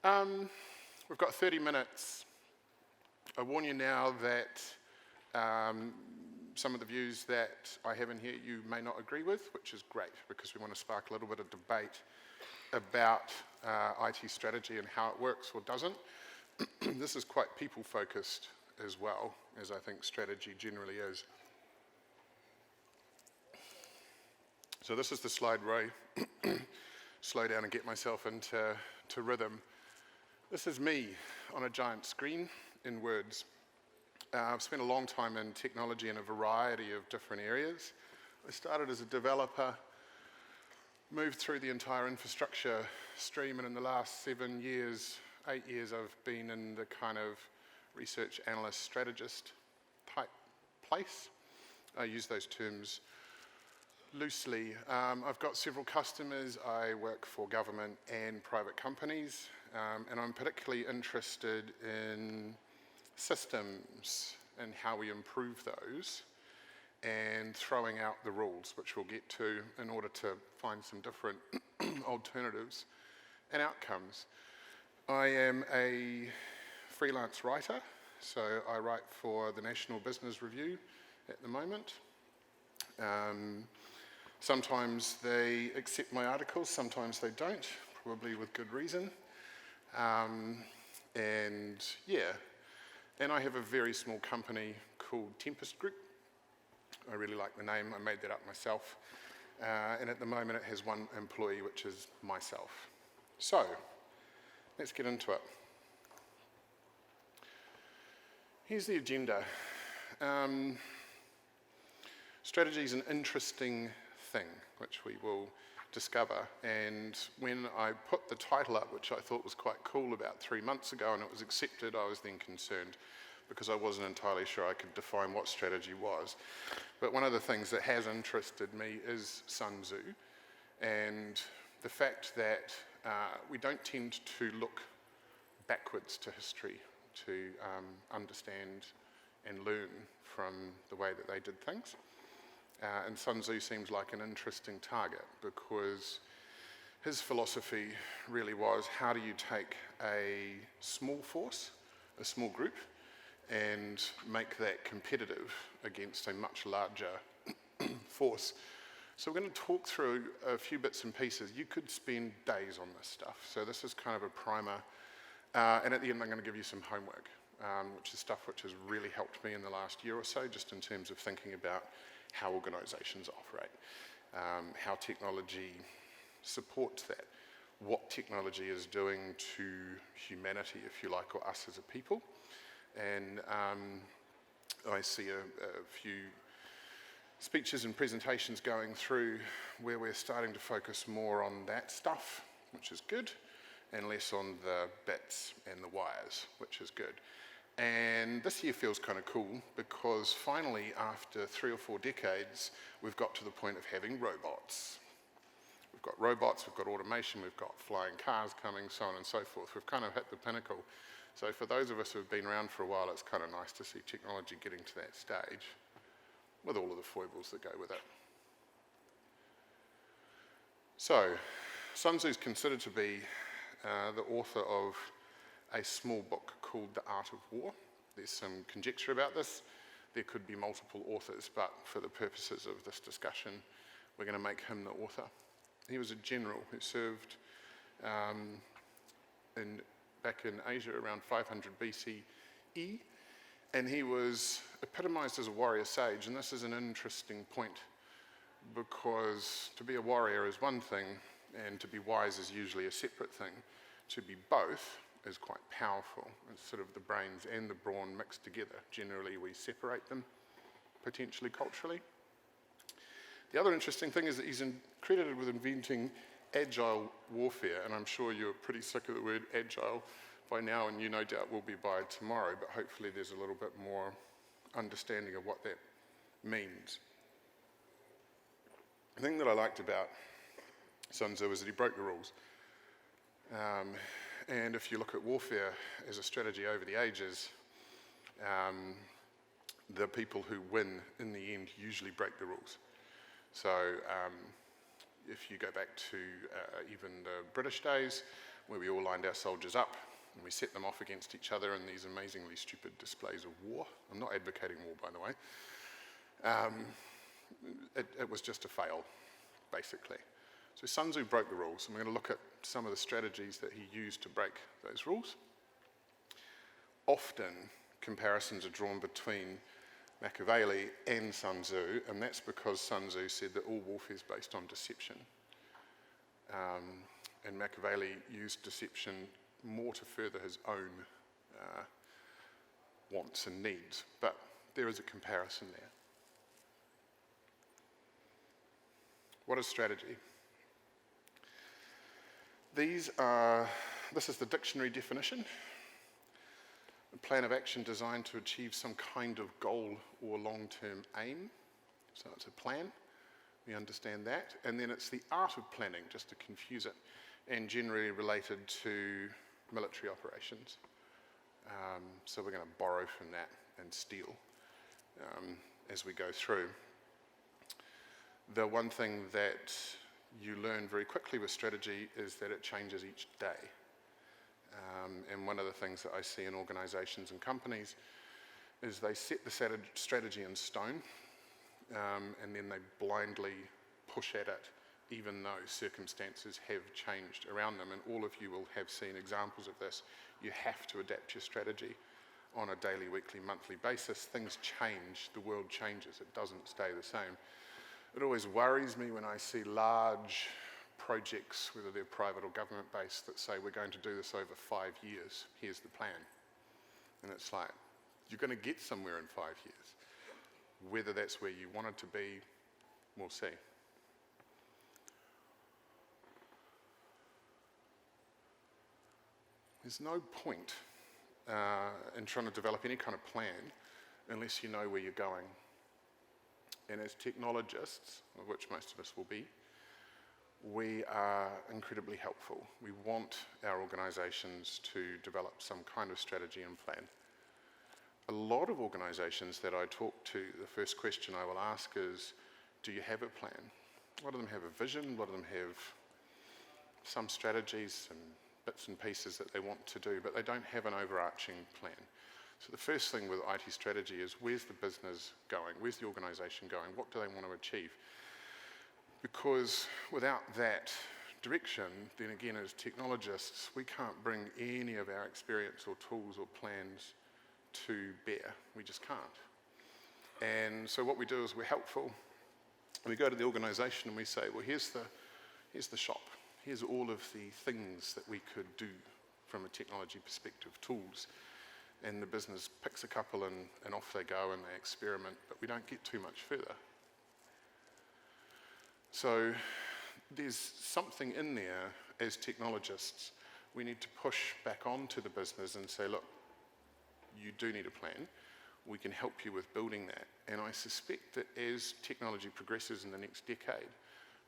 We've got 30 minutes. I warn you now that some of the views that I have in here you may not agree with, which is great because we want to spark a little bit of debate about IT strategy and how it works or doesn't. This is quite people-focused as well, as I think strategy generally is. So this is the slide where I slow down and get myself into rhythm. This is me on a giant screen in words. I've spent a long time in technology in a variety of different areas. I started as a developer, moved through the entire infrastructure stream, and in the last 7 years, 8 years, I've been in the kind of research analyst, strategist type place. I use those terms loosely. I've got several customers. I work for government and private companies, and I'm particularly interested in systems and how we improve those and throwing out the rules, which we'll get to in order to find some different alternatives and outcomes. I am a freelance writer, so I write for the National Business Review at the moment. Sometimes they accept my articles, sometimes they don't, probably with good reason. And I have a very small company called Tempest Group. I really like the name, I made that up myself. And at the moment it has one employee, which is myself. So, let's get into it. Here's the agenda. Strategy is an interesting thing, which we will discover. And when I put the title up, which I thought was quite cool about 3 months ago, and it was accepted, I was then concerned because I wasn't entirely sure I could define what strategy was. But one of the things that has interested me is Sun Tzu, and the fact that we don't tend to look backwards to history to understand and learn from the way that they did things. And Sun Tzu seems like an interesting target because his philosophy really was, how do you take a small force, a small group, and make that competitive against a much larger force? So we're going to talk through a few bits and pieces. You could spend days on this stuff. So this is kind of a primer. And at the end, I'm going to give you some homework, which is stuff which has really helped me in the last year or so, just in terms of thinking about how organizations operate, how technology supports that, what technology is doing to humanity, if you like, or us as a people. And I see a few speeches and presentations going through where we're starting to focus more on that stuff, which is good, and less on the bits and the wires, which is good. And this year feels kind of cool because finally, after 3 or 4 decades, we've got to the point of having robots. We've got robots, we've got automation, we've got flying cars coming, so on and so forth. We've kind of hit the pinnacle. So for those of us who have been around for a while, it's kind of nice to see technology getting to that stage with all of the foibles that go with it. So, Sun Tzu is considered to be the author of a small book called The Art of War. There's some conjecture about this. There could be multiple authors, but for the purposes of this discussion, we're going to make him the author. He was a general who served back in Asia around 500 BCE, and he was epitomized as a warrior sage. And this is an interesting point because to be a warrior is one thing, and to be wise is usually a separate thing. To be both is quite powerful. It's sort of the brains and the brawn mixed together. Generally, we separate them, potentially culturally. The other interesting thing is that he's credited with inventing agile warfare, and I'm sure you're pretty sick of the word agile by now, and you no doubt will be by tomorrow, but hopefully there's a little bit more understanding of what that means. The thing that I liked about Sun Tzu is that he broke the rules. And if you look at warfare as a strategy over the ages, the people who win in the end usually break the rules. So if you go back to even the British days, where we all lined our soldiers up and we set them off against each other in these amazingly stupid displays of war. I'm not advocating war, by the way. It was just a fail, basically. So Sun Tzu broke the rules, and we're going to look at some of the strategies that he used to break those rules. Often, comparisons are drawn between Machiavelli and Sun Tzu, and that's because Sun Tzu said that all warfare is based on deception. And Machiavelli used deception more to further his own wants and needs, but there is a comparison there. What is strategy? This is the dictionary definition. A plan of action designed to achieve some kind of goal or long-term aim. So it's a plan, we understand that. And then it's the art of planning, just to confuse it, and generally related to military operations. So we're going to borrow from that and steal as we go through. The one thing that you learn very quickly with strategy is that it changes each day. And one of the things that I see in organizations and companies is they set the strategy in stone, and then they blindly push at it, even though circumstances have changed around them. And all of you will have seen examples of this. You have to adapt your strategy on a daily, weekly, monthly basis. Things change, the world changes, it doesn't stay the same. It always worries me when I see large projects, whether they're private or government-based, that say we're going to do this over 5 years, here's the plan. And it's like, you're going to get somewhere in 5 years. Whether that's where you want it to be, we'll see. There's no point in trying to develop any kind of plan unless you know where you're going. And as technologists, of which most of us will be, we are incredibly helpful. We want our organisations to develop some kind of strategy and plan. A lot of organisations that I talk to, the first question I will ask is, do you have a plan? A lot of them have a vision, a lot of them have some strategies and bits and pieces that they want to do, but they don't have an overarching plan. So the first thing with IT strategy is, where's the business going? Where's the organisation going? What do they want to achieve? Because without that direction, then again, as technologists, we can't bring any of our experience or tools or plans to bear. We just can't. And so what we do is we're helpful. We go to the organisation and we say, well, here's the shop. Here's all of the things that we could do from a technology perspective, tools. And the business picks a couple and off they go and they experiment, but we don't get too much further. So there's something in there as technologists. We need to push back onto the business and say, look, you do need a plan. We can help you with building that. And I suspect that as technology progresses in the next decade,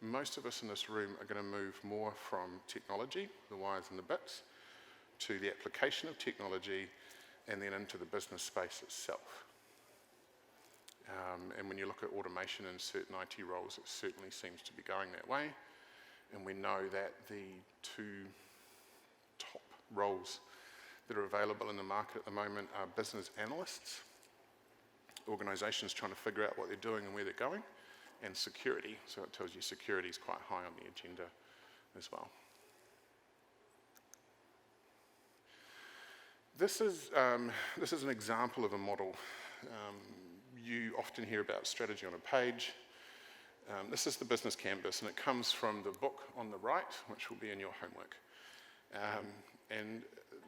most of us in this room are going to move more from technology, the wires and the bits, to the application of technology, and then into the business space itself. And when you look at automation in certain IT roles, it certainly seems to be going that way. And we know that the two top roles that are available in the market at the moment are business analysts, organisations trying to figure out what they're doing and where they're going, and security. So it tells you security is quite high on the agenda as well. This is an example of a model. You often hear about strategy on a page. This is the business canvas, and it comes from the book on the right, which will be in your homework. And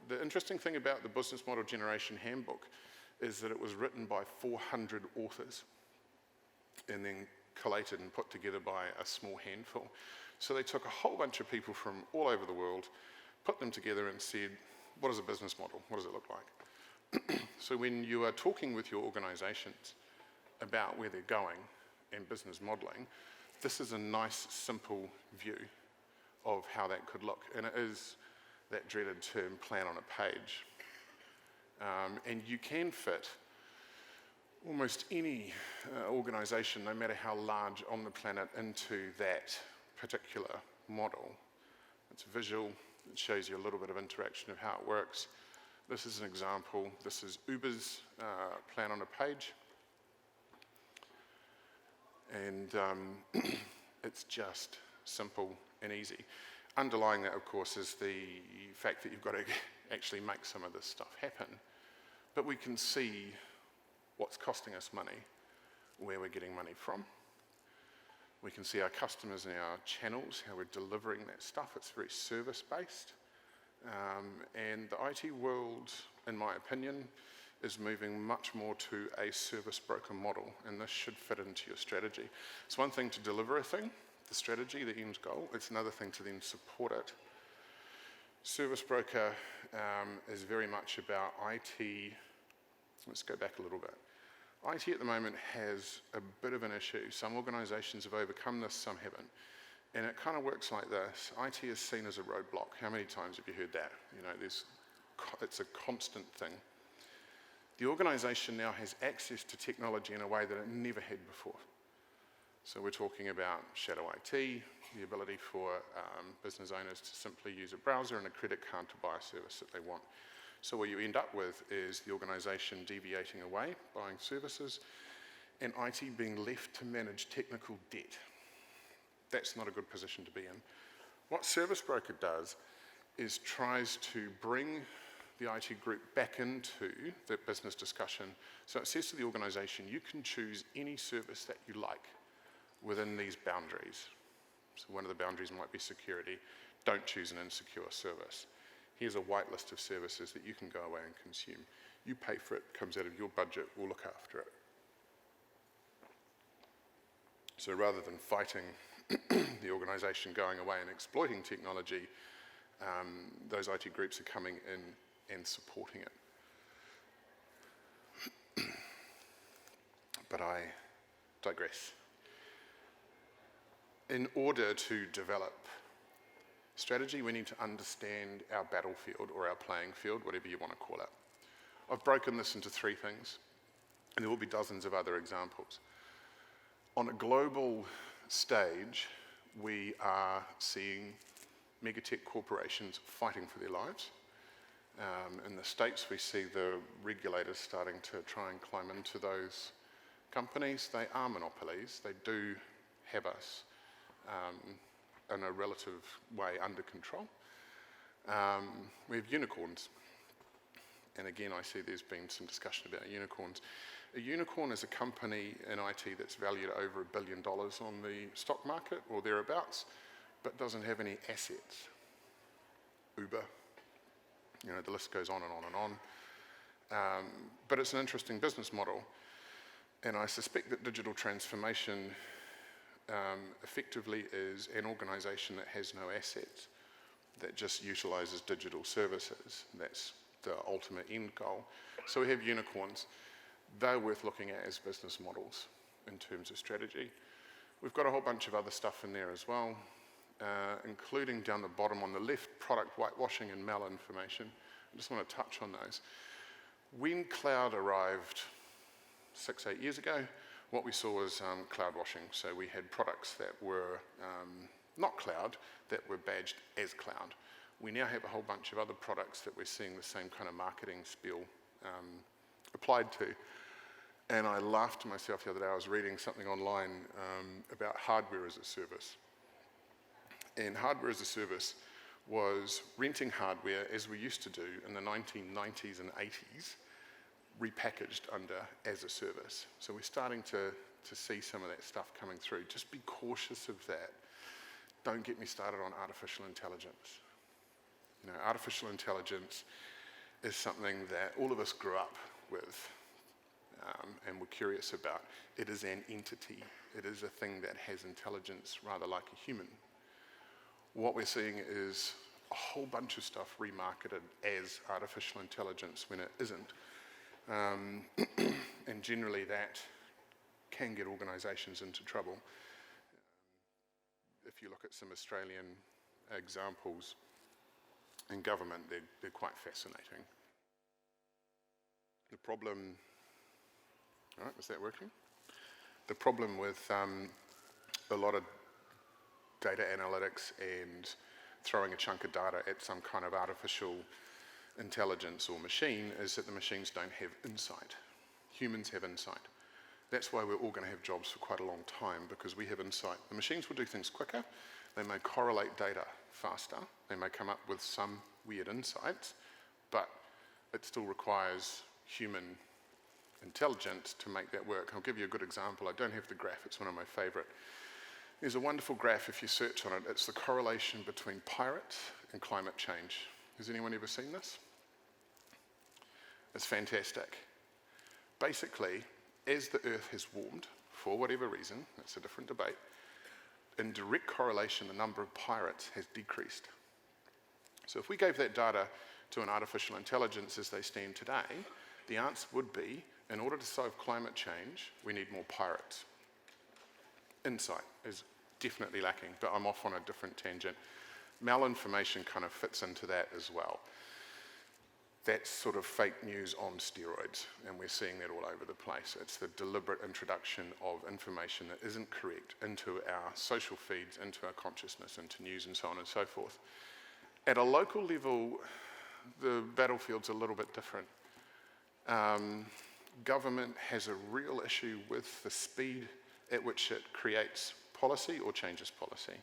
the interesting thing about the Business Model Generation Handbook is that it was written by 400 authors and then collated and put together by a small handful. So they took a whole bunch of people from all over the world, put them together and said, what is a business model? What does it look like? So when you are talking with your organizations about where they're going and business modeling, this is a nice, simple view of how that could look. And it is that dreaded term, plan on a page. And you can fit almost any organization, no matter how large on the planet, into that particular model. It's visual, It shows you a little bit of interaction of how it works. This is an example. This is Uber's plan on a page. And it's just simple and easy. Underlying that, of course, is the fact that you've got to actually make some of this stuff happen. But we can see what's costing us money, where we're getting money from. We can see our customers and our channels, how we're delivering that stuff. It's very service-based. And the IT world, in my opinion, is moving much more to a service broker model, and this should fit into your strategy. It's one thing to deliver a thing, the strategy, the end goal. It's another thing to then support it. Service broker is very much about IT. Let's go back a little bit. IT at the moment has a bit of an issue. Some organisations have overcome this, some haven't. And it kind of works like this. IT is seen as a roadblock. How many times have you heard that? You know, it's a constant thing. The organisation now has access to technology in a way that it never had before. So we're talking about shadow IT, the ability for business owners to simply use a browser and a credit card to buy a service that they want. So what you end up with is the organisation deviating away, buying services, and IT being left to manage technical debt. That's not a good position to be in. What Service Broker does is tries to bring the IT group back into the business discussion. So it says to the organisation, you can choose any service that you like within these boundaries. So one of the boundaries might be security. Don't choose an insecure service. Here's a white list of services that you can go away and consume. You pay for it, comes out of your budget, we'll look after it. So rather than fighting the organisation going away and exploiting technology, those IT groups are coming in and supporting it. But I digress. In order to develop strategy, we need to understand our battlefield or our playing field, whatever you want to call it. I've broken this into three things, and there will be dozens of other examples. On a global stage, we are seeing megatech corporations fighting for their lives. In the States, we see the regulators starting to try and climb into those companies. They are monopolies. They do have us in a relative way under control. We have unicorns. And again, I see there's been some discussion about unicorns. A unicorn is a company in IT that's valued over $1 billion on the stock market or thereabouts, but doesn't have any assets. Uber, you know, the list goes on and on and on. But it's an interesting business model. And I suspect that digital transformation effectively is an organisation that has no assets, that just utilises digital services. That's the ultimate end goal. So we have unicorns. They're worth looking at as business models in terms of strategy. We've got a whole bunch of other stuff in there as well, including down the bottom on the left, product whitewashing and malinformation. I just want to touch on those. When cloud arrived 6-8 years ago, what we saw was cloud washing. So we had products that were not cloud, that were badged as cloud. We now have a whole bunch of other products that we're seeing the same kind of marketing spiel applied to. And I laughed to myself the other day. I was reading something online about hardware as a service. And hardware as a service was renting hardware, as we used to do in the 1990s and 80s, repackaged under as a service. So we're starting to see some of that stuff coming through. Just be cautious of that. Don't get me started on artificial intelligence. You know, artificial intelligence is something that all of us grew up with and we're curious about. It is an entity. It is a thing that has intelligence rather like a human. What we're seeing is a whole bunch of stuff remarketed as artificial intelligence when it isn't. And generally that can get organisations into trouble. If you look at some Australian examples in government, they're quite fascinating. The problem, all right, is that working? The problem with a lot of data analytics and throwing a chunk of data at some kind of artificial intelligence or machine is that the machines don't have insight. Humans have insight. That's why we're all going to have jobs for quite a long time, because we have insight. The machines will do things quicker, they may correlate data faster, they may come up with some weird insights, but it still requires human intelligence to make that work. I'll give you a good example. I don't have the graph, it's one of my favorite. There's a wonderful graph if you search on it. It's the correlation between pirates and climate change. Has anyone ever seen this? It's fantastic. Basically, as the Earth has warmed, for whatever reason, that's a different debate, in direct correlation, the number of pirates has decreased. So if we gave that data to an artificial intelligence as they stand today, the answer would be, in order to solve climate change, we need more pirates. Insight is definitely lacking, but I'm off on a different tangent. Malinformation kind of fits into that as well. That's sort of fake news on steroids, and we're seeing that all over the place. It's the deliberate introduction of information that isn't correct into our social feeds, into our consciousness, into news and so on and so forth. At a local level, the battlefield's a little bit different. Government has a real issue with the speed at which it creates policy or changes policy.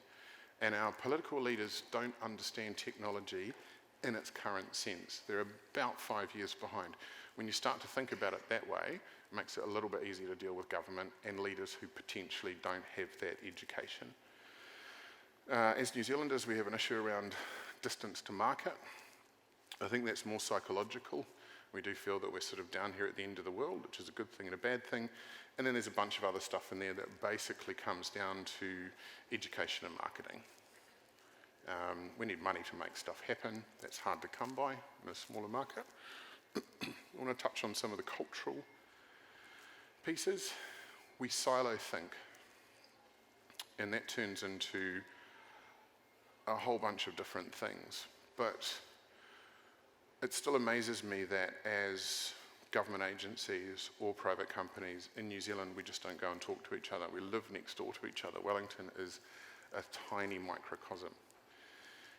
And our political leaders don't understand technology in its current sense. They're about 5 years behind. When you start to think about it that way, it makes it a little bit easier to deal with government and leaders who potentially don't have that education. As New Zealanders, we have an issue around distance to market. I think that's more psychological. We do feel that we're sort of down here at the end of the world, which is a good thing and a bad thing. And then there's a bunch of other stuff in there that basically comes down to education and marketing. We need money to make stuff happen. That's hard to come by in a smaller market. I want to touch on some of the cultural pieces. We silo think, and that turns into a whole bunch of different things. But it still amazes me that as government agencies or private companies in New Zealand, we just don't go and talk to each other. We live next door to each other. Wellington is a tiny microcosm.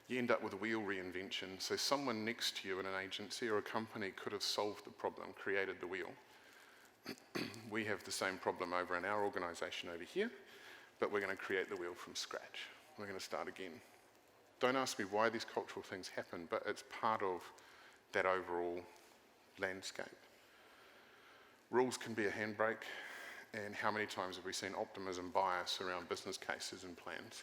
You end up with wheel reinvention. So someone next to you in an agency or a company could have solved the problem, created the wheel. We have the same problem over in our organisation over here, but we're going to create the wheel from scratch. We're going to start again. Don't ask me why these cultural things happen, but it's part of that overall landscape. Rules can be a handbrake, and how many times have we seen optimism bias around business cases and plans?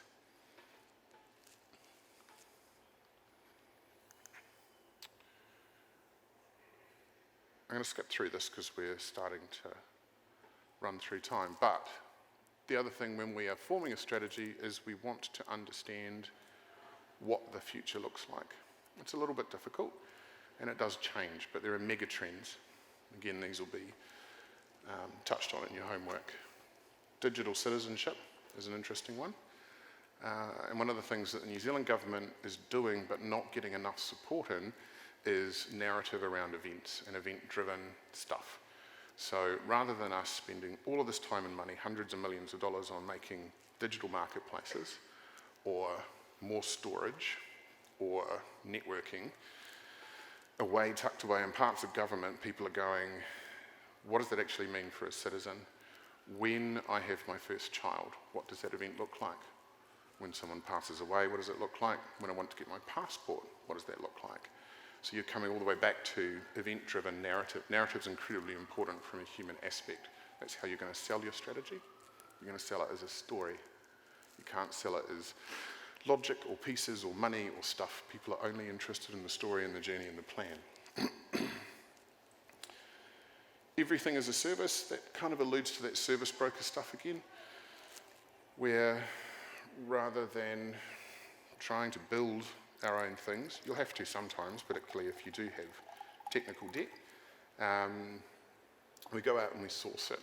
I'm going to skip through this because we're starting to run through time, but the other thing when we are forming a strategy is we want to understand what the future looks like. It's a little bit difficult, and it does change, but there are mega trends. Again, these will be touched on in your homework. Digital citizenship is an interesting one. And one of the things that the New Zealand government is doing but not getting enough support in is narrative around events and event-driven stuff. So rather than us spending all of this time and money, hundreds of millions of dollars on making digital marketplaces or more storage or networking, tucked away in parts of government, people are going, what does that actually mean for a citizen? When I have my first child, what does that event look like? When someone passes away, what does it look like? When I want to get my passport, what does that look like? So you're coming all the way back to event-driven narrative. Narrative's incredibly important from a human aspect. That's how you're going to sell your strategy. You're going to sell it as a story. You can't sell it as logic or pieces or money or stuff. People are only interested in the story and the journey and the plan. Everything as a service, that kind of alludes to that service broker stuff again, where rather than trying to build our own things, you'll have to sometimes, particularly if you do have technical debt, we go out and we source it.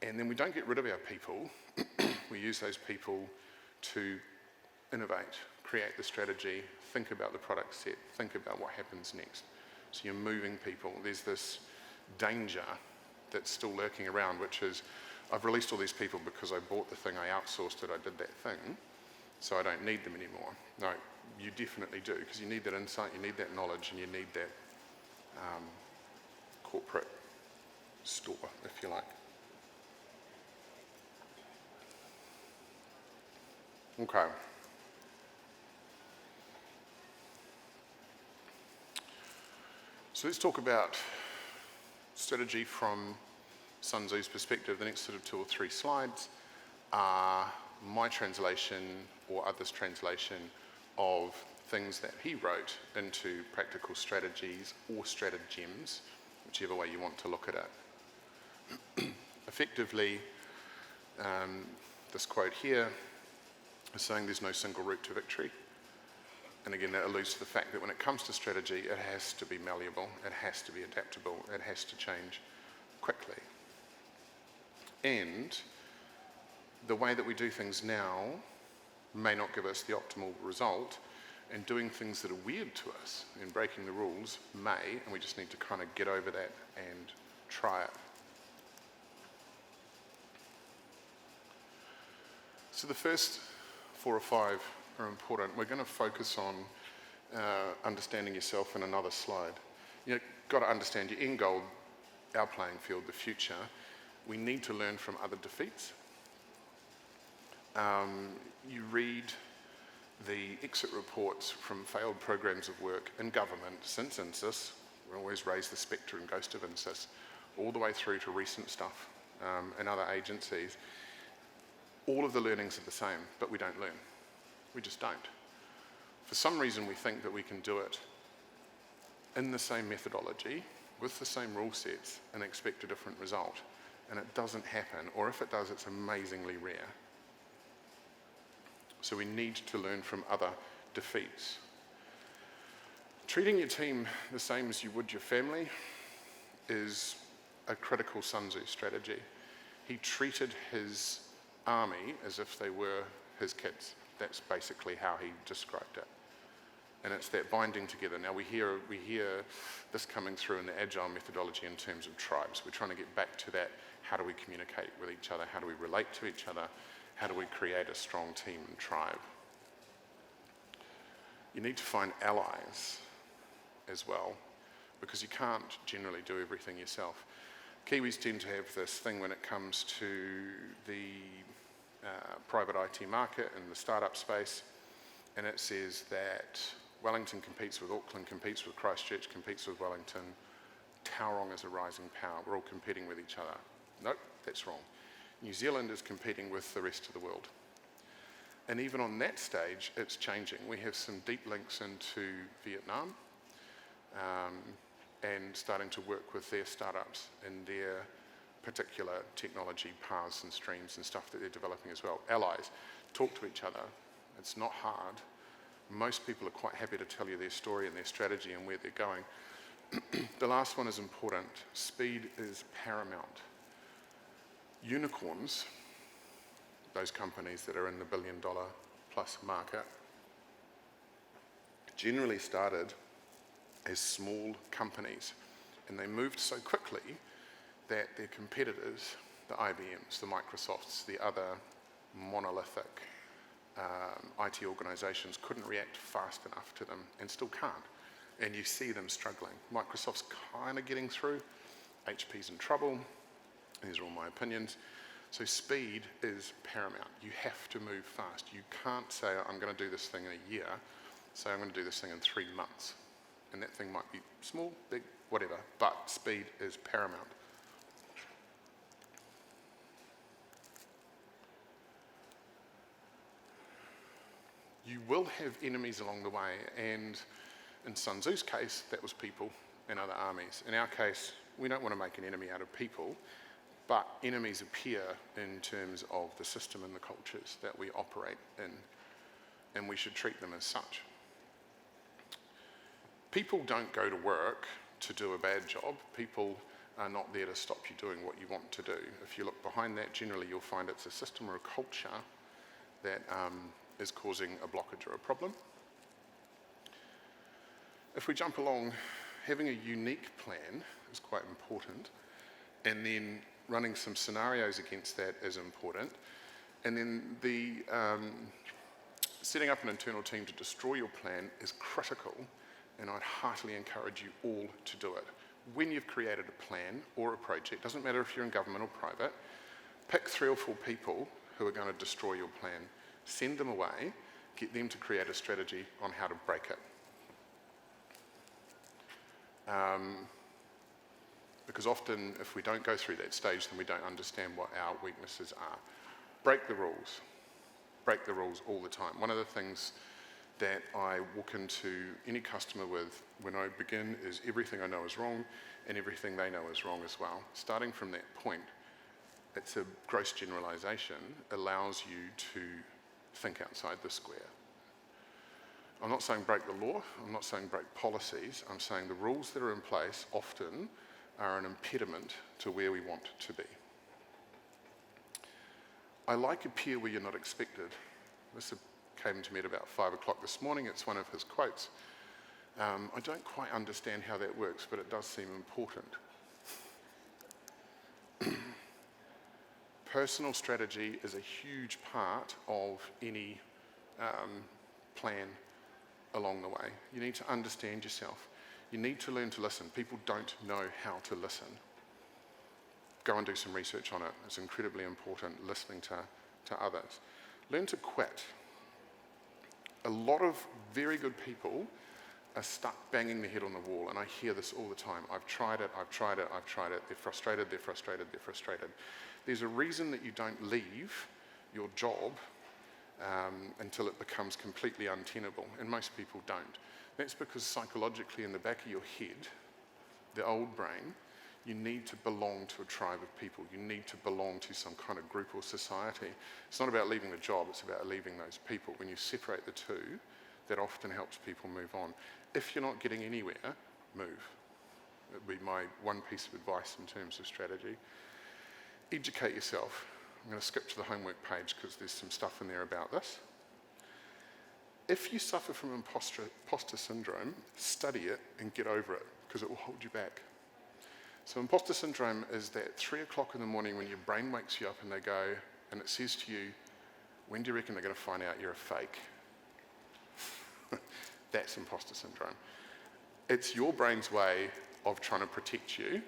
And then we don't get rid of our people, we use those people to innovate, create the strategy, think about the product set, think about what happens next. So you're moving people. There's this danger that's still lurking around, which is, I've released all these people because I bought the thing, I outsourced it, I did that thing. so I don't need them anymore. No, you definitely do, because you need that insight, you need that knowledge, and you need that corporate store, if you like. Okay. So let's talk about strategy from Sun Tzu's perspective. The next sort of 2 or 3 slides are my translation or others' translation of things that he wrote into practical strategies or stratagems, whichever way you want to look at it. Effectively, this quote here is saying there's no single route to victory. And again, that alludes to the fact that when it comes to strategy, it has to be malleable, it has to be adaptable, it has to change quickly. And the way that we do things now may not give us the optimal result, and doing things that are weird to us and breaking the rules may, and we just need to kind of get over that and try it. So the first 4 or 5 are important. We're going to focus on understanding yourself in another slide. You've got to understand your end goal, our playing field, the future. We need to learn from other defeats. You read the exit reports from failed programs of work in government since INSIS. We always raise the spectre and ghost of INSIS, all the way through to recent stuff in other agencies. All of the learnings are the same, but we don't learn. We just don't. For some reason, we think that we can do it in the same methodology, with the same rule sets, and expect a different result. And it doesn't happen, or if it does, it's amazingly rare. So we need to learn from other defeats. Treating your team the same as you would your family is a critical Sun Tzu strategy. He treated his army as if they were his kids. That's basically how he described it. And it's that binding together. Now we hear this coming through in the agile methodology in terms of tribes. We're trying to get back to that. How do we communicate with each other? How do we relate to each other? How do we create a strong team and tribe? You need to find allies as well, because you can't generally do everything yourself. Kiwis tend to have this thing when it comes to the private IT market and the startup space, and it says that Wellington competes with Auckland, competes with Christchurch, competes with Wellington. Tauranga is a rising power. We're all competing with each other. Nope, that's wrong. New Zealand is competing with the rest of the world. And even on that stage, it's changing. We have some deep links into Vietnam and starting to work with their startups and their particular technology paths and streams and stuff that they're developing as well. Allies, talk to each other. It's not hard. Most people are quite happy to tell you their story and their strategy and where they're going. The last one is important. Speed is paramount. Unicorns, those companies that are in the $1 billion plus market, generally started as small companies, and they moved so quickly that their competitors, the IBMs, the Microsofts, the other monolithic IT organizations couldn't react fast enough to them, and still can't. And you see them struggling. Microsoft's kind of getting through. HP's in trouble. These are all my opinions. So speed is paramount. You have to move fast. You can't say, I'm going to do this thing in a year. Say, I'm going to do this thing in 3 months. And that thing might be small, big, whatever, but speed is paramount. You will have enemies along the way, and in Sun Tzu's case, that was people and other armies. In our case, we don't want to make an enemy out of people, but enemies appear in terms of the system and the cultures that we operate in, and we should treat them as such. People don't go to work to do a bad job. People are not there to stop you doing what you want to do. If you look behind that, generally you'll find it's a system or a culture that is causing a blockage or a problem. If we jump along, having a unique plan is quite important, and then running some scenarios against that is important. And then the Setting up an internal team to destroy your plan is critical, and I'd heartily encourage you all to do it. When you've created a plan or a project, doesn't matter if you're in government or private, pick 3 or 4 people who are going to destroy your plan, send them away, get them to create a strategy on how to break it. Because often, if we don't go through that stage, then we don't understand what our weaknesses are. Break the rules. Break the rules all the time. One of the things that I walk into any customer with when I begin is everything I know is wrong and everything they know is wrong as well. Starting from that point, it's a gross generalization, allows you to think outside the square. I'm not saying break the law, I'm not saying break policies, I'm saying the rules that are in place often are an impediment to where we want to be. I like appear where you're not expected. This came to me at about 5 o'clock this morning. It's one of his quotes. I don't quite understand how that works, but it does seem important. Personal strategy is a huge part of any plan along the way. You need to understand yourself. You need to learn to listen. People don't know how to listen. Go and do some research on it. It's incredibly important, listening to others. Learn to quit. A lot of very good people are stuck banging their head on the wall, and I hear this all the time. I've tried it, I've tried it, I've tried it. They're frustrated, they're frustrated, they're frustrated. There's a reason that you don't leave your job until it becomes completely untenable, and most people don't. That's because psychologically in the back of your head, the old brain, you need to belong to a tribe of people. You need to belong to some kind of group or society. It's not about leaving the job, it's about leaving those people. When you separate the two, that often helps people move on. If you're not getting anywhere, move. It would be my one piece of advice in terms of strategy. Educate yourself. I'm going to skip to the homework page because there's some stuff in there about this. If you suffer from imposter syndrome, study it and get over it, because it will hold you back. So imposter syndrome is that 3 o'clock in the morning when your brain wakes you up and it says to you, when do you reckon they're going to find out you're a fake? That's imposter syndrome. It's your brain's way of trying to protect you.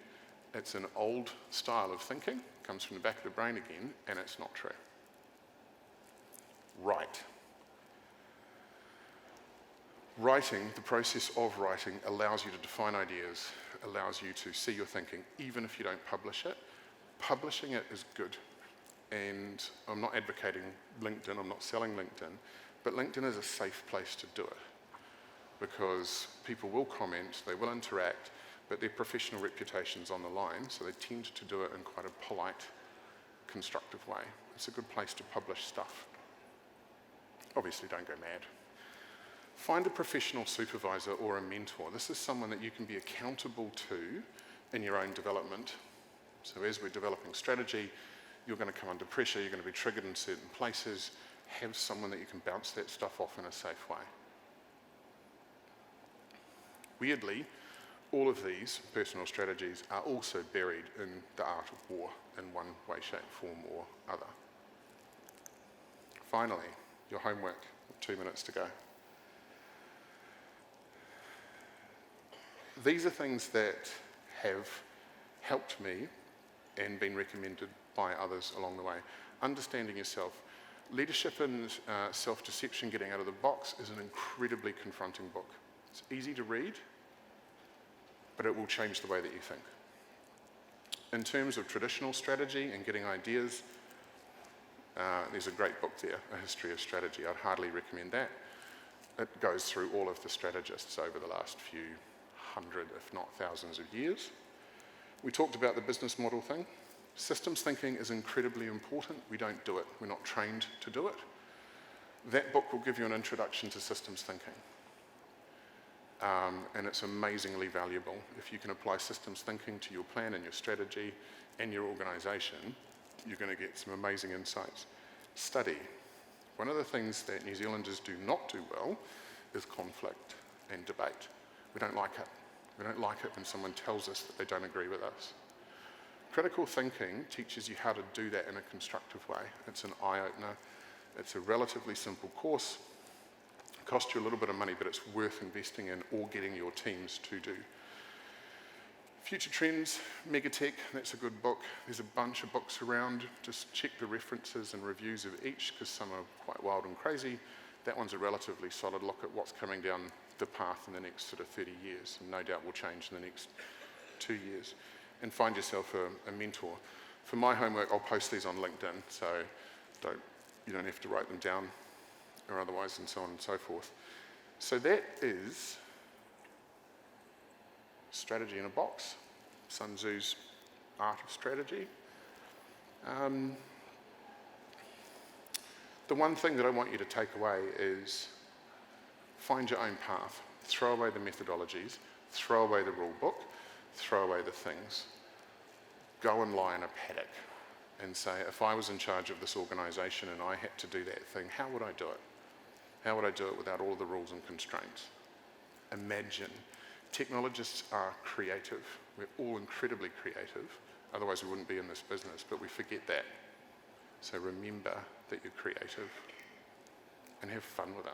It's an old style of thinking, comes from the back of the brain again, and it's not true. Write. Writing, the process of writing, allows you to define ideas, allows you to see your thinking, even if you don't publish it. Publishing it is good. And I'm not advocating LinkedIn, I'm not selling LinkedIn, but LinkedIn is a safe place to do it because people will comment, they will interact, but their professional reputation's on the line, so they tend to do it in quite a polite, constructive way. It's a good place to publish stuff. Obviously, don't go mad. Find a professional supervisor or a mentor. This is someone that you can be accountable to in your own development. So as we're developing strategy, you're going to come under pressure, you're going to be triggered in certain places. Have someone that you can bounce that stuff off in a safe way. Weirdly, all of these personal strategies are also buried in the art of war in one way, shape, form or other. Finally, your homework, 2 minutes to go. These are things that have helped me and been recommended by others along the way. Understanding yourself. Leadership and Self-Deception, Getting Out of the Box is an incredibly confronting book. It's easy to read, but it will change the way that you think. In terms of traditional strategy and getting ideas, there's a great book there, A History of Strategy. I'd hardly recommend that. It goes through all of the strategists over the last few hundred, if not thousands of years. We talked about the business model thing. Systems thinking is incredibly important. We don't do it. We're not trained to do it. That book will give you an introduction to systems thinking. And it's amazingly valuable. If you can apply systems thinking to your plan and your strategy and your organisation, you're going to get some amazing insights. Study. One of the things that New Zealanders do not do well is conflict and debate. We don't like it. We don't like it when someone tells us that they don't agree with us. Critical thinking teaches you how to do that in a constructive way. It's an eye-opener. It's a relatively simple course. cost you a little bit of money, but it's worth investing in or getting your teams to do. Future Trends, Megatech, that's a good book. There's a bunch of books around. Just check the references and reviews of each, because some are quite wild and crazy. That one's a relatively solid look at what's coming down the path in the next sort of 30 years, and no doubt will change in the next 2 years. And find yourself a mentor. For my homework, I'll post these on LinkedIn, so you don't have to write them down or otherwise, and so on and so forth. So that is Strategy in a Box, Sun Tzu's Art of Strategy. The one thing that I want you to take away is find your own path. Throw away the methodologies, throw away the rule book, throw away the things. Go and lie in a paddock and say, if I was in charge of this organisation and I had to do that thing, how would I do it? How would I do it without all the rules and constraints? Imagine. Technologists are creative. We're all incredibly creative. Otherwise we wouldn't be in this business, but we forget that. So remember that you're creative and have fun with it.